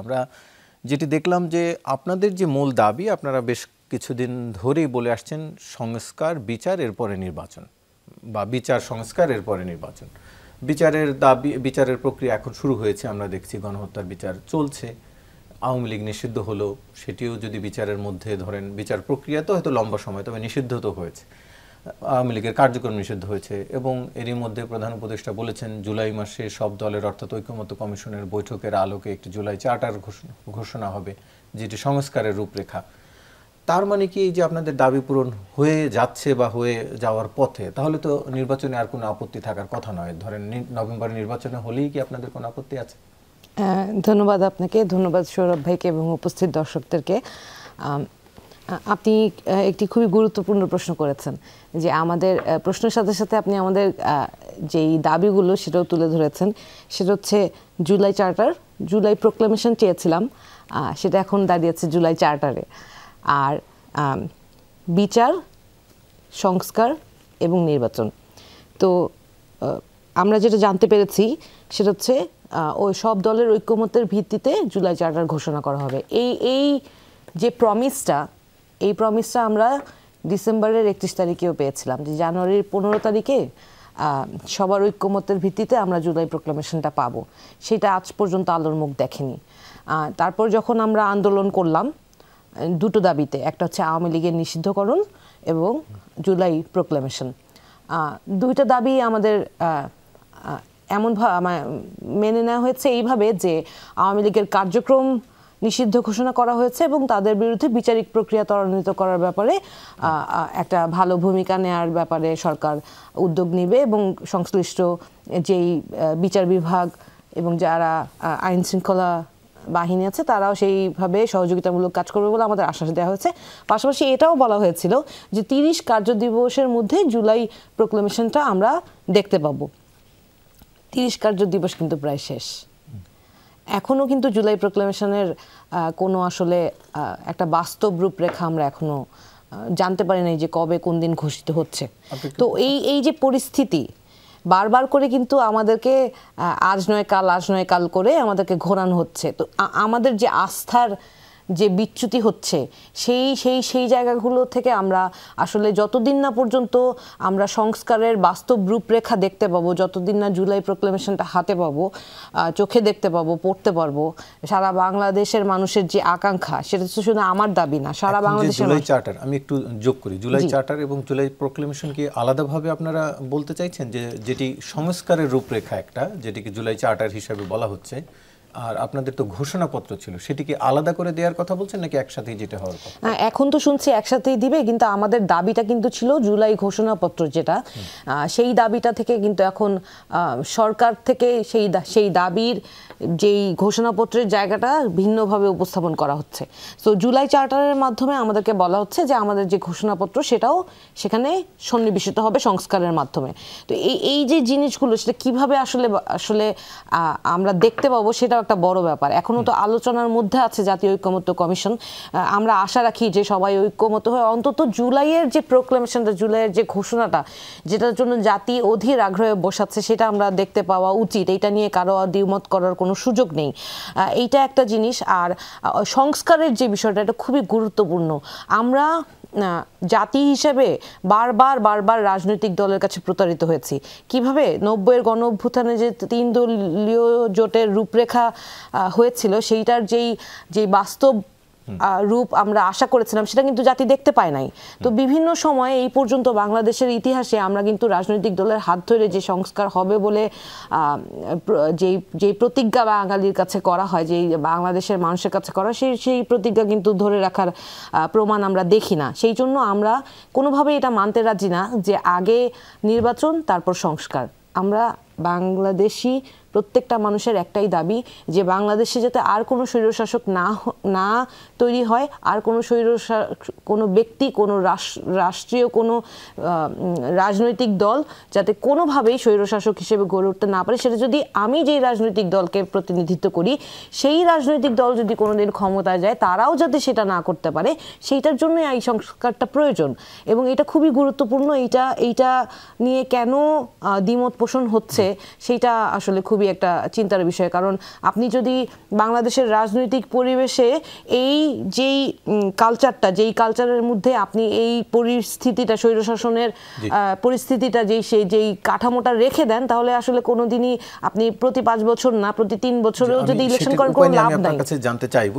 আমরা যেটি দেখলাম যে আপনাদের যে মূল দাবি আপনারা বেশ কিছুদিন ধরেই বলে আসছেন সংস্কার বিচার এরপরে নির্বাচন বা বিচার সংস্কার এরপরে নির্বাচন। বিচারের দাবি বিচারের প্রক্রিয়া এখন শুরু হয়েছে, আমরা দেখছি গণহত্যার বিচার চলছে, আওয়ামী লীগ নিষিদ্ধ হলো, সেটিও যদি বিচারের মধ্যে ধরেন বিচার প্রক্রিয়া তো হয়তো লম্বা সময়, তবে নিষিদ্ধ তো হয়েছে, আওয়ামী লীগের কার্যক্রম নিষিদ্ধ হয়েছে এবং এরই মধ্যে প্রধান উপদেষ্টা বলেছেন জুলাই মাসে সব দলের অর্থাৎ ঐকমত্য কমিশনের বৈঠকের আলোকে একটি জুলাই চার্টার ঘোষণা হবে যেটি সংস্কারের রূপরেখা। তার মানে কি এই যে আপনাদের দাবি পূরণ হয়ে যাচ্ছে বা হয়ে যাওয়ার পথে, তাহলে তো নির্বাচনে আর কোনো আপত্তি থাকার কথা নয়। ধরেন নভেম্বরে নির্বাচনে হলেই কি আপনাদের কোনো আপত্তি আছে? ধন্যবাদ আপনাকে, ধন্যবাদ সৌরভ ভাইকে এবং উপস্থিত দর্শকদেরকে। আপনি একটি খুবই গুরুত্বপূর্ণ প্রশ্ন করেছেন যে আমাদের প্রশ্নের সাথে সাথে আপনি আমাদের যেই দাবিগুলো সেটাও তুলে ধরেছেন। সেটা হচ্ছে জুলাই চার্টার, জুলাই প্রোক্লেমেশন চেয়েছিলাম, সেটা এখন দাঁড়িয়েছে জুলাই চার্টারে। আর বিচার, সংস্কার এবং নির্বাচন। তো আমরা যেটা জানতে পেরেছি সেটা হচ্ছে ওই সব দলের ঐক্যমত্যের ভিত্তিতে জুলাই চার্টার ঘোষণা করা হবে। এই যে প্রমিসটা, এই প্রমিসটা আমরা ডিসেম্বরের 31 তারিখেও পেয়েছিলাম যে জানুয়ারির 15 তারিখে সবার ঐক্যমত্যের ভিত্তিতে আমরা জুলাই প্রোক্লামেশনটা পাবো। সেটা আজ পর্যন্ত আলোর মুখ দেখেনি। তারপর যখন আমরা আন্দোলন করলাম দুটো দাবিতে, একটা হচ্ছে আওয়ামী লীগের নিষিদ্ধকরণ এবং জুলাই প্রোক্লামেশন, দুইটা দাবি আমাদের এমনভাবে মেনে নেওয়া হয়েছে এইভাবে যে আওয়ামী লীগের কার্যক্রম নিষিদ্ধ ঘোষণা করা হয়েছে এবং তাদের বিরুদ্ধে বিচারিক প্রক্রিয়া ত্বরান্বিত করার ব্যাপারে একটা ভালো ভূমিকা নেওয়ার ব্যাপারে সরকার উদ্যোগ নেবে এবং সংশ্লিষ্ট যেই বিচার বিভাগ এবং যারা আইন শৃঙ্খলা বাহিনী আছে তারাও সেইভাবে সহযোগিতামূলক কাজ করবে বলে আমাদের আশ্বাস দেওয়া হয়েছে। পাশাপাশি এটাও বলা হয়েছিল যে 30 কার্যদিবসের মধ্যে জুলাই প্রোক্লেমেশনটা আমরা দেখতে পাবো। 30 কার্যদিবস কিন্তু প্রায় শেষ, এখনও কিন্তু জুলাই প্রোক্লেমেশনের কোনো আসলে একটা বাস্তব রূপরেখা আমরা এখনো জানতে পারি নাই যে কবে কোন দিন ঘোষিত হচ্ছে। তো এই যে পরিস্থিতি বারবার করে কিন্তু আমাদেরকে আজ নয় কাল, আজ নয় কাল করে আমাদেরকে ঘোরানো হচ্ছে। তো আমাদের যে আস্থার যে বিচ্যুতি হচ্ছে সেই জায়গাগুলো থেকে আমরা আসলে যতদিন না পর্যন্ত আমরা সংস্কারের বাস্তব রূপরেখা দেখতে পাবো, যতদিন না জুলাই প্রোক্লেমেশনটা হাতে পাবো, চোখে দেখতে পাবো, পড়তে পারবো, সারা বাংলাদেশের মানুষের যে আকাঙ্ক্ষা, সেটা তো শুধু আমার দাবি না, সারা বাংলাদেশের। জুলাই চার্টার আমি একটু যোগ করি, জুলাই চার্টার এবং জুলাই প্রোক্লেমেশন কি আলাদাভাবে আপনারা বলতে চাইছেন যে যেটি সংস্কারের রূপরেখা একটা, যেটিকে জুলাই চার্টার হিসেবে বলা হচ্ছে, আর আপনাদের তো ঘোষণাপত্র ছিল, সেটিকে আলাদা করে দেওয়ার কথা বলছেন নাকি একসাথেই যেটা হওয়ার কথা? এখন তো শুনছি একসাথেই দিবে, কিন্তু আমাদের দাবিটা কিন্তু ছিল জুলাই ঘোষণাপত্র যেটা, সেই দাবিটা থেকে কিন্তু এখন সরকার থেকে সেই দাবির যেই ঘোষণাপত্রের জায়গাটা ভিন্নভাবে উপস্থাপন করা হচ্ছে। তো জুলাই চার্টারের মাধ্যমে আমাদেরকে বলা হচ্ছে যে আমাদের যে ঘোষণাপত্র সেটাও সেখানে সন্নিবেশিত হবে সংস্কারের মাধ্যমে। তো এই যে জিনিসগুলো সেটা কিভাবে আসলে আমরা দেখতে পাবো সেটাও একটা বড় ব্যাপার। এখনো তো আলোচনার মধ্যে আছে জাতীয় ঐক্যমত্য কমিশন। আমরা আশা রাখি যে সবাই ঐক্যমত্য হয়ে অন্তত জুলাইয়ের যে প্রোক্লেমেশনটা, জুলাইয়ের যে ঘোষণাটা, যেটার জন্য জাতি অধীর আগ্রহে বসাচ্ছে, সেটা আমরা দেখতে পাওয়া উচিত। এটা নিয়ে কারো দ্বিমত করার কোনো সুযোগ নেই, এইটা একটা জিনিস। আর সংস্কারের যে বিষয়টা, এটা খুবই গুরুত্বপূর্ণ। আমরা জাতি হিসেবে বারবার রাজনৈতিক দলের কাছে প্রতারিত হয়েছি। কিভাবে 90-এর গণ অভ্যুত্থানে যে 3 দলীয় জোটের রূপরেখা হয়েছিল, সেইটার যেই বাস্তব রূপ আমরা আশা করেছিলাম সেটা কিন্তু জাতি দেখতে পায় নাই। তো বিভিন্ন সময়ে এই পর্যন্ত বাংলাদেশের ইতিহাসে আমরা কিন্তু রাজনৈতিক দলের হাত ধরে যে সংস্কার হবে বলে যেই প্রতিজ্ঞা বাঙালির কাছে করা হয়, যেই বাংলাদেশের মানুষের কাছে করা, সেই প্রতিজ্ঞা কিন্তু ধরে রাখার প্রমাণ আমরা দেখি না। সেই জন্য আমরা কোনোভাবে এটা মানতে রাজি না যে আগে নির্বাচন তারপর সংস্কার। আমরা বাংলাদেশি প্রত্যেকটা মানুষের একটাই দাবি যে বাংলাদেশে যাতে আর কোনো স্বৈরশাসক না তৈরি হয়, আর কোনো ব্যক্তি, কোনো রাষ্ট্রীয় কোনো রাজনৈতিক দল যাতে কোনোভাবেই স্বৈরশাসক হিসেবে গড়ে উঠতে না পারে। সেটা যদি আমি যেই রাজনৈতিক দলকে প্রতিনিধিত্ব করি, সেই রাজনৈতিক দল যদি কোনোদিন ক্ষমতায় যায়, তারাও যাতে সেটা না করতে পারে, সেইটার জন্য এই সংস্কারটা প্রয়োজন। এবং এটা খুবই গুরুত্বপূর্ণ। এইটা নিয়ে কেন দ্বিমত পোষণ হচ্ছে সেইটা আসলে খুবই খুবই একটা চিন্তার বিষয়। কারণ আপনি যদি বাংলাদেশের রাজনৈতিক পরিবেশে এই যেই কালচারটা, যেই কালচারের মধ্যে আপনি এই পরিস্থিতিটা, স্বৈরশাসনের পরিস্থিতিটা যেই কাঠামোটা রেখে দেন, তাহলে আসলে কোনোদিনই আপনি প্রতি 5 বছর না, প্রতি 3 বছরেও যদি ইলেকশন করেন কোনো লাভ নাই। জানতে চাইব